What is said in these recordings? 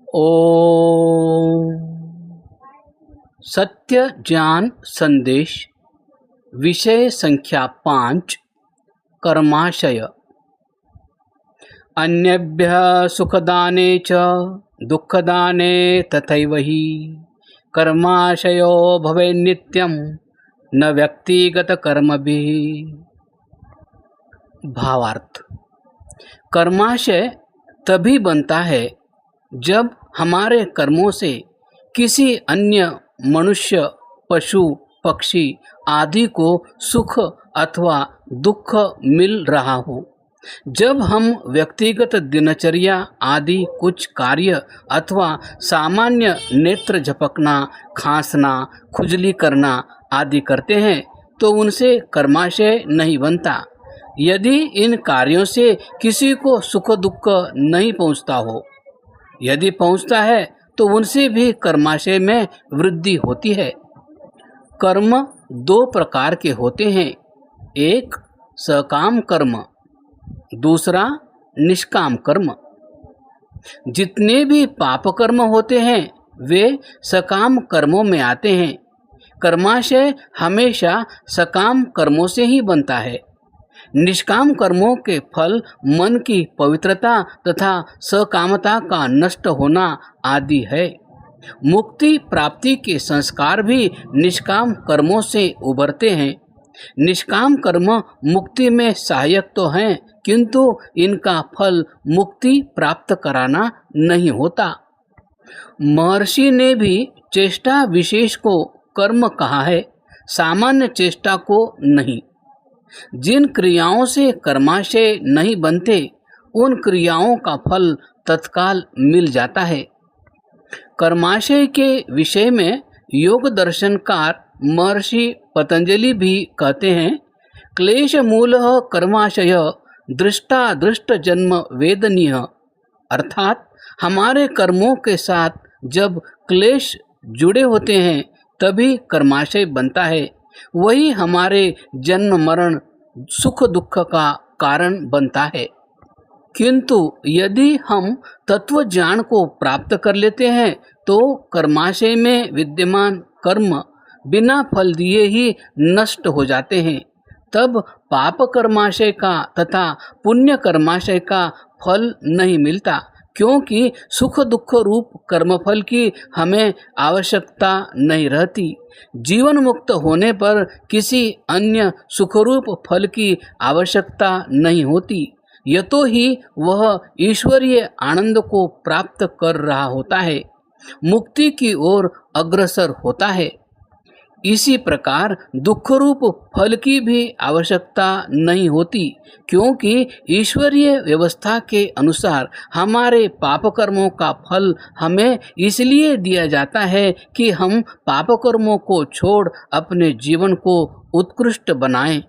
ओम सत्य ज्ञान संदेश विषय संख्या 5 कर्माशय। अन्येभ्यः सुखदाने च दुःखदाने तथैव हि कर्माशयो भवेत् नित्यं न व्यक्तिगत कर्मभिः। भावार्थ: कर्माशय तभी बनता है जब हमारे कर्मों से किसी अन्य मनुष्य, पशु, पक्षी आदि को सुख अथवा दुख मिल रहा हो। जब हम व्यक्तिगत दिनचर्या आदि कुछ कार्य अथवा सामान्य नेत्र झपकना, खांसना, खुजली करना आदि करते हैं तो उनसे कर्माशय नहीं बनता। यदि इन कार्यों से किसी को सुख दुख नहीं पहुंचता हो, यदि पहुंचता है तो उनसे भी कर्माशय में वृद्धि होती है। कर्म दो प्रकार के होते हैं, एक सकाम कर्म, दूसरा निष्काम कर्म। जितने भी पाप कर्म होते हैं वे सकाम कर्मों में आते हैं। कर्माशय हमेशा सकाम कर्मों से ही बनता है। निष्काम कर्मों के फल मन की पवित्रता तथा सकामता का नष्ट होना आदि है। मुक्ति प्राप्ति के संस्कार भी निष्काम कर्मों से उभरते हैं। निष्काम कर्म मुक्ति में सहायक तो हैं, किंतु इनका फल मुक्ति प्राप्त कराना नहीं होता। महर्षि ने भी चेष्टा विशेष को कर्म कहा है, सामान्य चेष्टा को नहीं। जिन क्रियाओं से कर्माशय नहीं बनते उन क्रियाओं का फल तत्काल मिल जाता है। कर्माशय के विषय में योग दर्शनकार महर्षि पतंजलि भी कहते हैं, क्लेश मूलः कर्माशय दृष्टा दृष्ट जन्म वेदनीय। अर्थात हमारे कर्मों के साथ जब क्लेश जुड़े होते हैं तभी कर्माशय बनता है। वही हमारे जन्म मरण सुख दुख का कारण बनता है। किंतु यदि हम तत्व ज्ञान को प्राप्त कर लेते हैं तो कर्माशय में विद्यमान कर्म बिना फल दिए ही नष्ट हो जाते हैं। तब पाप कर्माशय का तथा पुण्य कर्माशय का फल नहीं मिलता, क्योंकि सुख दुख रूप कर्मफल की हमें आवश्यकता नहीं रहती। जीवन मुक्त होने पर किसी अन्य सुखरूप फल की आवश्यकता नहीं होती, यतो ही वह ईश्वरीय आनंद को प्राप्त कर रहा होता है, मुक्ति की ओर अग्रसर होता है। इसी प्रकार दुख रूप फल की भी आवश्यकता नहीं होती, क्योंकि ईश्वरीय व्यवस्था के अनुसार हमारे पाप कर्मों का फल हमें इसलिए दिया जाता है कि हम पाप कर्मों को छोड़ अपने जीवन को उत्कृष्ट बनाएं।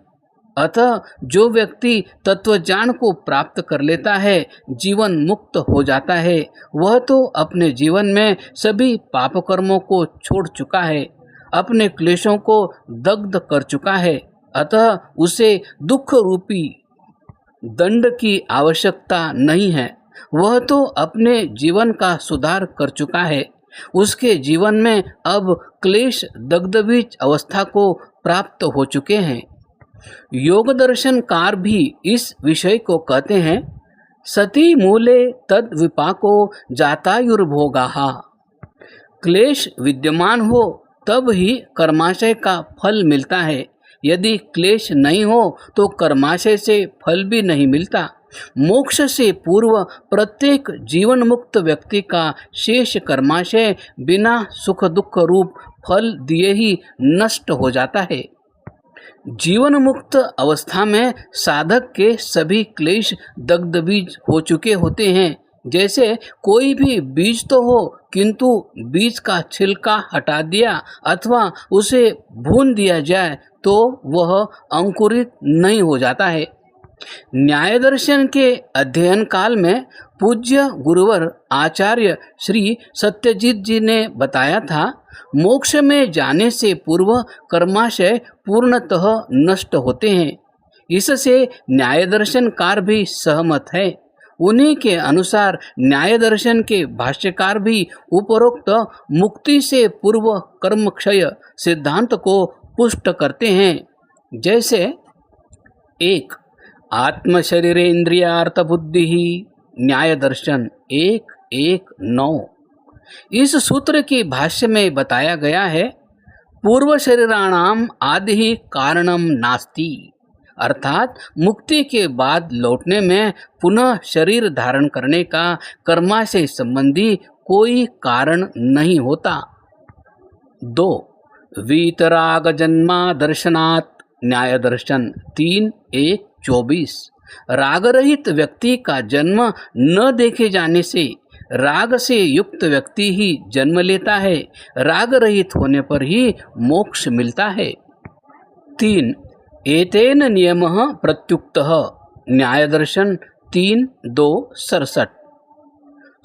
अतः जो व्यक्ति तत्वज्ञान को प्राप्त कर लेता है, जीवन मुक्त हो जाता है, वह तो अपने जीवन में सभी पाप कर्मों को छोड़ चुका है, अपने क्लेशों को दग्ध कर चुका है। अतः उसे दुख रूपी दंड की आवश्यकता नहीं है। वह तो अपने जीवन का सुधार कर चुका है। उसके जीवन में अब क्लेश दग्धबीज अवस्था को प्राप्त हो चुके हैं। योग दर्शनकार भी इस विषय को कहते हैं, सति मूले तद विपाको जातायुर्भोगाः। क्लेश विद्यमान हो तब ही कर्माशय का फल मिलता है। यदि क्लेश नहीं हो तो कर्माशय से फल भी नहीं मिलता। मोक्ष से पूर्व प्रत्येक जीवन मुक्त व्यक्ति का शेष कर्माशय बिना सुख दुख रूप फल दिए ही नष्ट हो जाता है। जीवन मुक्त अवस्था में साधक के सभी क्लेश दग्धबीज हो चुके होते हैं। जैसे कोई भी बीज तो हो, किंतु बीज का छिलका हटा दिया अथवा उसे भून दिया जाए तो वह अंकुरित नहीं हो जाता है। न्याय दर्शन के अध्ययन काल में पूज्य गुरुवर आचार्य श्री सत्यजीत जी ने बताया था, मोक्ष में जाने से पूर्व कर्माशय पूर्णतः नष्ट होते हैं। इससे न्याय दर्शनकार भी सहमत है। उन्हीं के अनुसार न्याय दर्शन के भाष्यकार भी उपरोक्त मुक्ति से पूर्व कर्म क्षय सिद्धांत को पुष्ट करते हैं। जैसे 1. आत्म शरीरेन्द्रियार्थ बुद्धि न्याय दर्शन 1:1:9। इस सूत्र के भाष्य में बताया गया है, पूर्व शरीराणाम आदि ही कारणम नास्ति, अर्थात मुक्ति के बाद लौटने में पुनः शरीर धारण करने का कर्माशय संबंधी कोई कारण नहीं होता। 2. वीतराग जन्मा दर्शनात् न्याय दर्शन 3:1:24। राग रहित व्यक्ति का जन्म न देखे जाने से राग से युक्त व्यक्ति ही जन्म लेता है, राग रहित होने पर ही मोक्ष मिलता है। 3. एतेन नियमः प्रत्युक्तः न्याय दर्शन 3:2:67।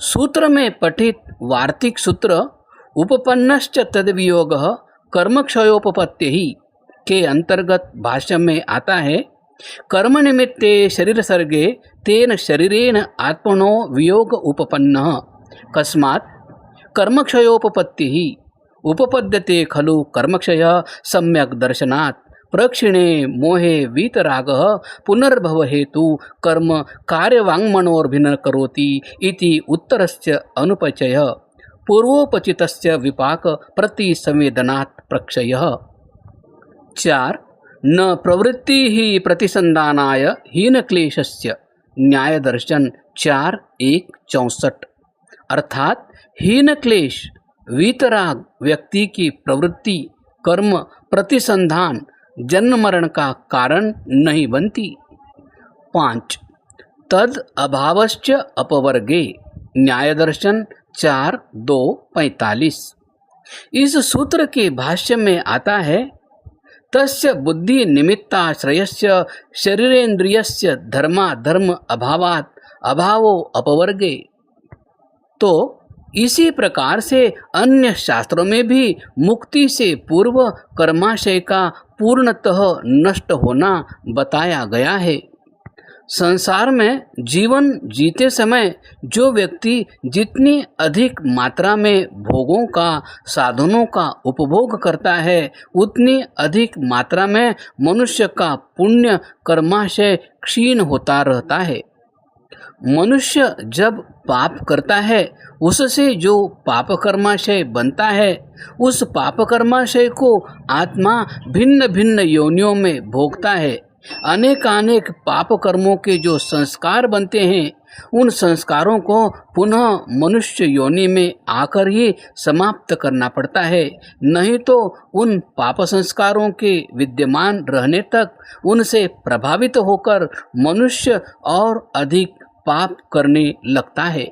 सूत्र में पठित वार्तिक सूत्र उपपन्नश्च तद्वियोगः कर्मक्षयोपपत्तिः के अंतर्गत भाष्य में आता है, कर्म निमित्ते शरीर सर्गे तेन शरीरेण आत्मनो वियोग उपपन्नः कस्मात् कर्मक्षयोपपत्तिः उपपद्यते खलु कर्मक्षयः सम्यक् दर्शनात् प्रक्षिणे मोहे वीतरागः पुनर्भव हेतु कर्म कार्यवाङ्मनोर्भिन्न करोति इति उत्तरस्य अनुपचयः पूर्वोपचितस्य विपाक प्रतिसंवेदनात् प्रक्षयः। 4. न प्रवृत्ति ही प्रतिसंधानाय हीनक्लेशस्य न्याय दर्शन 4:1:64। अर्थात हीन क्लेश वीतराग व्यक्ति की प्रवृत्ति कर्म प्रतिसंधान जन्म मरण का कारण नहीं बनती। 5. तद अभावश्च अपवर्गे न्याय दर्शन 4:2:45। इस सूत्र के भाष्य में आता है, तस्य बुद्धि निमित्ताश्रयस्य शरीरेन्द्रियस्य धर्माधर्म अभावात् अभावो अपवर्गे। तो इसी प्रकार से अन्य शास्त्रों में भी मुक्ति से पूर्व कर्माशय का पूर्णतः नष्ट होना बताया गया है। संसार में जीवन जीते समय जो व्यक्ति जितनी अधिक मात्रा में भोगों का साधनों का उपभोग करता है, उतनी अधिक मात्रा में मनुष्य का पुण्य कर्माशय क्षीण होता रहता है। मनुष्य जब पाप करता है, उससे जो पाप कर्माशय बनता है, उस पाप कर्माशय को आत्मा भिन्न भिन्न योनियों में भोगता है। अनेकानेक पाप कर्मों के जो संस्कार बनते हैं, उन संस्कारों को पुनः मनुष्य योनि में आकर ही समाप्त करना पड़ता है, नहीं तो उन पाप संस्कारों के विद्यमान रहने तक उनसे प्रभावित होकर मनुष्य और अधिक पाप करने लगता है।